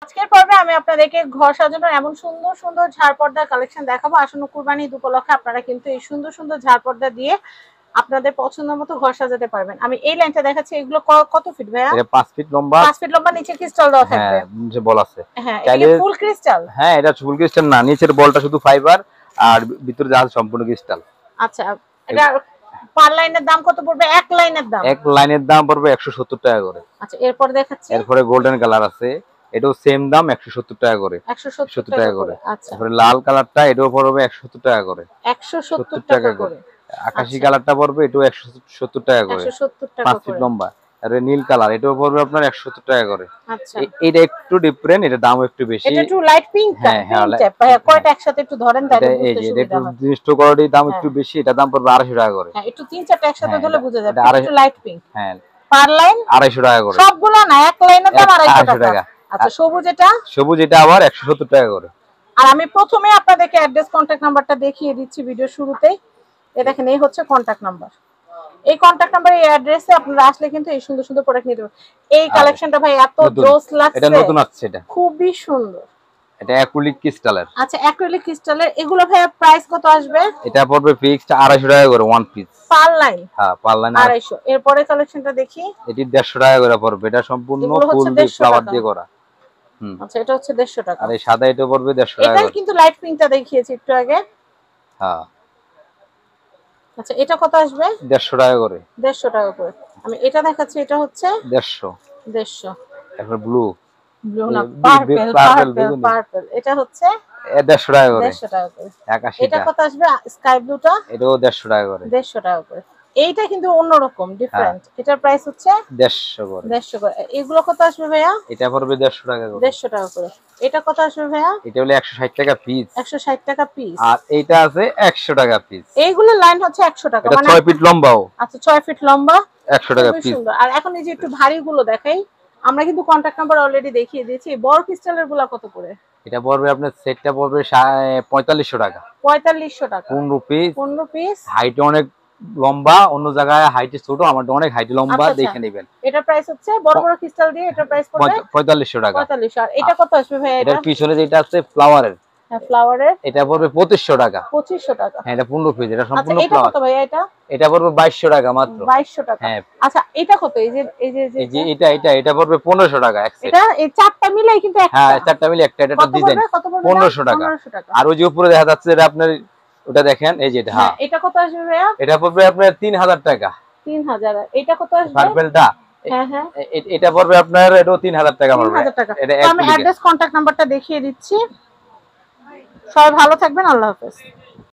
আজকের পর্বে আমি আপনাদেরকে ঘর সাজানোর এমন সুন্দর সুন্দর ঝাড় পর্দার কালেকশন দেখাবো। আসন্ন কুরবানি ঈদ উপলক্ষে আপনারা কিন্তু এই সুন্দর সুন্দর ঝাড় পর্দা দিয়ে আপনাদের পছন্দ মতো ঘর সাজাতে পারবেন। আমি এই লাইনটা দেখাচ্ছি, এগুলো কত ফিট ভাইয়া? এটা 5 ফিট লম্বা। 5 ফিট লম্বা, নিচে ক্রিস্টাল দেওয়া থাকবে। হ্যাঁ, নিচে বল আছে। হ্যাঁ, এটা কি ফুল ক্রিস্টাল? হ্যাঁ, এটা ফুল ক্রিস্টাল না, নিচের বলটা শুধু ফাইবার আর ভিতরে যা সম্পূর্ণ ক্রিস্টাল। আচ্ছা, এটা পার লাইনের দাম কত পড়বে? এক লাইনের দাম? এক লাইনের দাম পড়বে 170 টাকা করে। আচ্ছা, এরপর দেখাচ্ছি। এরপরে গোল্ডেন কালার আছে, এটাও সেম দাম 170 টাকা করে। 170 টাকা করে। আচ্ছা, তারপরে লাল কালারটা এটাও পড়বে 170 টাকা করে। 170 টাকা করে। আকাশী কালারটা পড়বে এটাও 170 টাকা করে। 170 টাকা 5 ফিট লম্বা। আর নীল কালার এটাও পড়বে আপনার 170 টাকা করে। আচ্ছা, এটা একটু ডিফারেন্ট, এটা দাম একটু বেশি। এটা একটু লাইট পিঙ্ক। হ্যাঁ, কয়টা একসাথে একটু ধরেন তাহলে বুঝতে সুবিধা হয়। এটা একটু কোয়ালিটি দাম একটু বেশি, এটা দাম পড়বে 250 টাকা করে। হ্যাঁ, একটু 3-4টা একসাথে ধরলে বোঝা যাবে। একটু লাইট পিঙ্ক। হ্যাঁ, পার লাইন 250 টাকা করে। সবগুলো না, এক লাইনের দাম 250 টাকা। আচ্ছা, সবুজ এটা আবার 170 টাকা করে। আর আমি প্রথমে আপনাদেরকে অ্যাড্রেস কন্টাক্ট নাম্বারটা দেখিয়ে দিচ্ছি ভিডিও শুরুতেই। এই দেখেন, এই হচ্ছে কন্টাক্ট নাম্বার। এই কন্টাক্ট নাম্বারে এই অ্যাড্রেসে আপনারা আসলে কিন্তু এই সুন্দর সুন্দর প্রোডাক্ট নিতে পারবেন। এই কালেকশনটা ভাই এত জোস লাগছে, এটা নতুন আসছে, এটা খুবই সুন্দর। এটা অ্যাক্রিলিক ক্রিস্টালের। আচ্ছা, অ্যাক্রিলিক ক্রিস্টালের এগুলো ভাই প্রাইস কত আসবে? এটা পড়বে ফিক্সড 250 টাকা করে ওয়ান পিস। পার লাইন? হ্যাঁ, পার লাইন 250। এরপরে কালেকশনটা দেখি। এটি 150 টাকা করে পড়বে। এটা সম্পূর্ণ ফুল দিয়ে ফ্লাওয়ার দিয়ে করা। আচ্ছা, এটা হচ্ছে 150 টাকা। আর এই সাদা এটা পড়বে 150 টাকা। এটা কিন্তু লাইট পিঙ্কটা দেখিয়েছি একটু আগে। হ্যাঁ। আচ্ছা, এটা কত আসবে? 150 টাকা করে। 150 টাকা করে। আমি এটা দেখাচ্ছি, এটা হচ্ছে 150। তারপর ব্লু না, পার্পল। এটা হচ্ছে 150 টাকা করে। 150 টাকা করে। আকাশী এটা কত আসবে? স্কাই ব্লুটা এটাও 150 টাকা করে। 150 টাকা করে। এইটা কিন্তু অন্যরকম ডিফারেন্ট। এটার প্রাইস হচ্ছে 150 করে। 150 করে। এগুলো কত আসবে ভাইয়া? এটা পড়বে 150 টাকা করে। 150 টাকা করে। এটা কত আসবে ভাইয়া? এটা হলো 160 টাকা পিস। 160 টাকা পিস। আর এইটা আছে 100 টাকা পিস। এইগুলো লাইন হচ্ছে 100 টাকা, মানে 6 ফিট লম্বাও। আচ্ছা, 6 ফিট লম্বা, 100 টাকা পিস। আর এখন এই যে একটু ভারী গুলো দেখাই। আমরা কিন্তু কন্টাক্ট নাম্বার অলরেডি দেখিয়ে দিয়েছি। বড় ক্রিস্টালের গুলো কত করে? এটা পড়বে আপনার সেটটা পড়বে 4500 টাকা। 4500 টাকা। 15 পিস। 15 পিস। হাইট অনেক লম্বা, অন্য জায়গায় হাইটে ছোট, আমারটা অনেক হাইট লম্বা, দেখে নেবেন। এটা প্রাইস হচ্ছে বড় বড় ক্রিস্টাল দিয়ে এটা প্রাইস পড়বে 4500 টাকা। 4500। আর এটা কত আসবে ভাই? এটার পিছনে যেটা আছে ফ্লাওয়ারের। হ্যাঁ, ফ্লাওয়ারের। এটা পড়বে 2500 টাকা। 2500 টাকা। হ্যাঁ, এটা 15 পিস, এটা সম্পূর্ণ ফ্লাওয়ার। আচ্ছা, এটা কত ভাই? এটা পড়বে 2200 টাকা মাত্র। 2200 টাকা। হ্যাঁ। আচ্ছা, এটা কত? এই যে এটা পড়বে 1500 টাকা এক সেট। এটা এই চারটা মিলাই কিন্তু একটা। হ্যাঁ, চারটা মিলে একটা, এটা ডিজাইন 1500 টাকা। আর ওই যে উপরে দেখা যাচ্ছে এটা আপনার, ওটা দেখেন, এই যে এটা। হ্যাঁ, এটা কত আসবে ভাইয়া? এটা পড়বে আপনার 3000 টাকা। 3000। এটা কত আসবে? পার্পলটা। হ্যাঁ হ্যাঁ, এটা পড়বে আপনার, এটাও 3000 টাকা পড়বে। 3000 টাকা। আমি অ্যাড্রেস কন্টাক্ট নাম্বারটা দেখিয়ে দিচ্ছি। সবাই ভালো থাকবেন, আল্লাহ হাফেজ।